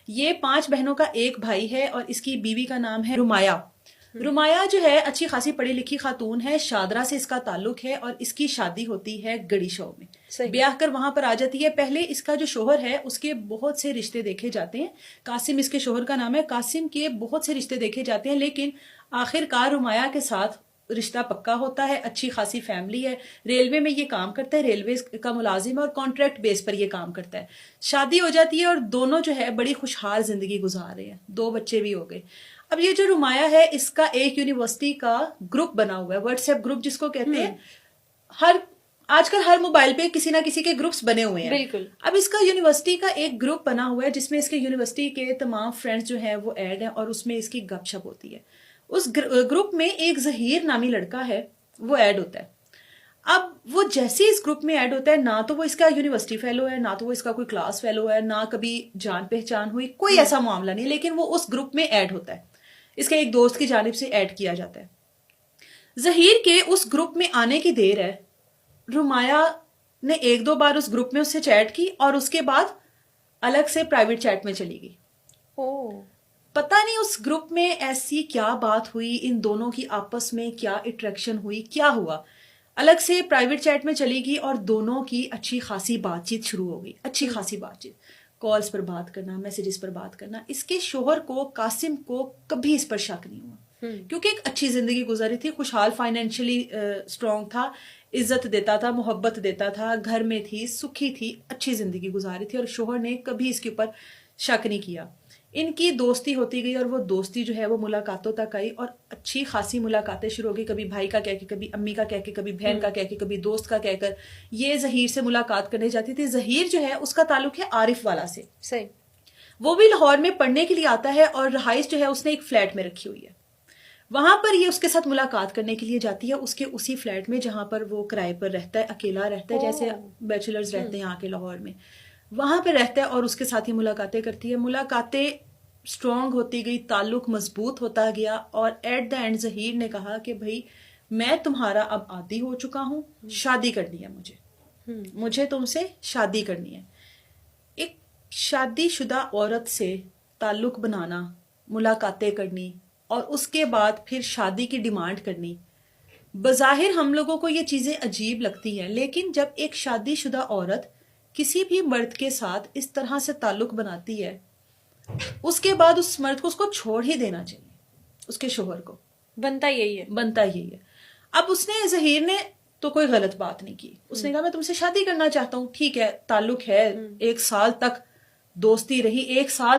یہ 5 بہنوں کا ایک بھائی ہے اور اس کی بیوی کا نام ہے رمایہ. رمایہ جو ہے اچھی خاصی پڑھی لکھی خاتون ہے, شادرہ سے اس کا تعلق ہے اور اس کی شادی ہوتی ہے گڑی شو میں. بیاہ کر وہاں پر آ جاتی ہے. پہلے اس کا جو شوہر ہے اس کے بہت سے رشتے دیکھے جاتے ہیں. قاسم اس کے شوہر کا نام ہے. قاسم کے بہت سے رشتے دیکھے جاتے ہیں, لیکن آخر کار رمایہ کے ساتھ رشتہ پکا ہوتا ہے. اچھی خاصی فیملی ہے, ریلوے میں یہ کام کرتا ہے, ریلوے کا ملازم ہے اور کانٹریکٹ بیس پر یہ کام کرتا ہے. شادی ہو جاتی ہے اور دونوں جو ہے بڑی خوشحال زندگی گزار رہے ہیں. 2 بچے بھی ہو گئے. اب یہ جو رمایہ ہے اس کا ایک یونیورسٹی کا گروپ بنا ہوا ہے, واٹس ایپ گروپ جس کو کہتے ہیں. آج کل ہر موبائل پہ کسی نہ کسی کے گروپس بنے ہوئے ہیں. بالکل. اب اس کا یونیورسٹی کا ایک گروپ بنا ہوا ہے جس میں اس کے یونیورسٹی کے تمام فرینڈز جو ہیں وہ ایڈ ہیں اور اس میں اس کی گپ شپ ہوتی ہے. اس گروپ میں ایک ظہیر نامی لڑکا ہے, وہ ایڈ ہوتا ہے. اب وہ جیسے اس گروپ میں ایڈ ہوتا ہے, نہ تو وہ اس کا یونیورسٹی فیلو ہے, نہ تو وہ اس کا کوئی کلاس فیلو ہے, نہ کبھی جان پہچان ہوئی, کوئی ایسا معاملہ نہیں, لیکن وہ اس گروپ میں ایڈ ہوتا ہے. اس کے ایک دوست کی جانب سے ایڈ کیا جاتا ہے. ظہیر کے اس گروپ میں آنے کی دیر ہے. رمایہ نے 1-2 بار اس گروپ میں اس سے چیٹ کی اور اس کے بعد الگ سے پرائیویٹ چیٹ میں چلی گئی. پتہ نہیں اس گروپ میں ایسی کیا بات ہوئی, ان دونوں کی آپس میں کیا اٹریکشن ہوئی, کیا ہوا. الگ سے پرائیویٹ چیٹ میں چلی گئی اور دونوں کی اچھی خاصی بات چیت شروع ہو گئی. اچھی خاصی بات چیت, کالز پر بات کرنا, میسیجز پر بات کرنا. اس کے شوہر کو, قاسم کو, کبھی اس پر شک نہیں ہوا کیونکہ ایک اچھی زندگی گزاری تھی, خوشحال, فائنینشلی اسٹرانگ تھا, عزت دیتا تھا, محبت دیتا تھا, گھر میں تھی, سکھی تھی, اچھی زندگی گزاری تھی اور شوہر نے کبھی اس کے اوپر شک نہیں کیا. ان کی دوستی ہوتی گئی اور وہ دوستی جو ہے وہ ملاقاتوں تک آئی اور اچھی خاصی ملاقاتیں شروع ہو گئی. کبھی بھائی کا کہہ کے, کبھی امی کا کہہ کے, کبھی بہن کا کہہ کے, کبھی دوست کا کہہ کر یہ ظہیر سے ملاقات کرنے جاتی تھی. ظہیر جو ہے اس کا تعلق ہے عارف والا سے. صحیح. وہ بھی لاہور میں پڑھنے کے لیے آتا ہے اور رہائش جو ہے اس نے ایک فلیٹ میں رکھی ہوئی ہے. وہاں پر یہ اس کے ساتھ ملاقات کرنے کے لیے جاتی ہے, اس کے اسی فلیٹ میں جہاں پر وہ کرائے پر رہتا ہے, اکیلا رہتا ہے, جیسے بیچلرز رہتے ہیں یہاں کے لاہور میں, وہاں پہ رہتا ہے اور اس کے ساتھ ہی ملاقاتیں کرتی ہے. ملاقاتیں اسٹرانگ ہوتی گئی, تعلق مضبوط ہوتا گیا اور ایٹ دا اینڈ ظہیر نے کہا کہ بھائی میں تمہارا اب عادی ہو چکا ہوں, شادی کرنی ہے مجھے تم سے شادی کرنی ہے. ایک شادی شدہ عورت سے تعلق بنانا, ملاقاتیں کرنی اور اس کے بعد پھر شادی کی ڈیمانڈ کرنی, بظاہر ہم لوگوں کو یہ چیزیں عجیب لگتی ہیں, لیکن جب ایک شادی شدہ عورت کسی بھی مرد کے ساتھ اس طرح سے تعلق بناتی ہے, اس کے بعد اس مرد کو اس کو چھوڑ ہی دینا چاہیے. اس کے شوہر کو بنتا یہی ہے. اب اس نے, ظہیر نے تو کوئی غلط بات نہیں کی. اس نے کہا میں تم سے شادی کرنا چاہتا ہوں, ٹھیک ہے, تعلق ہے, 1 سال تک دوستی رہی, 1 سال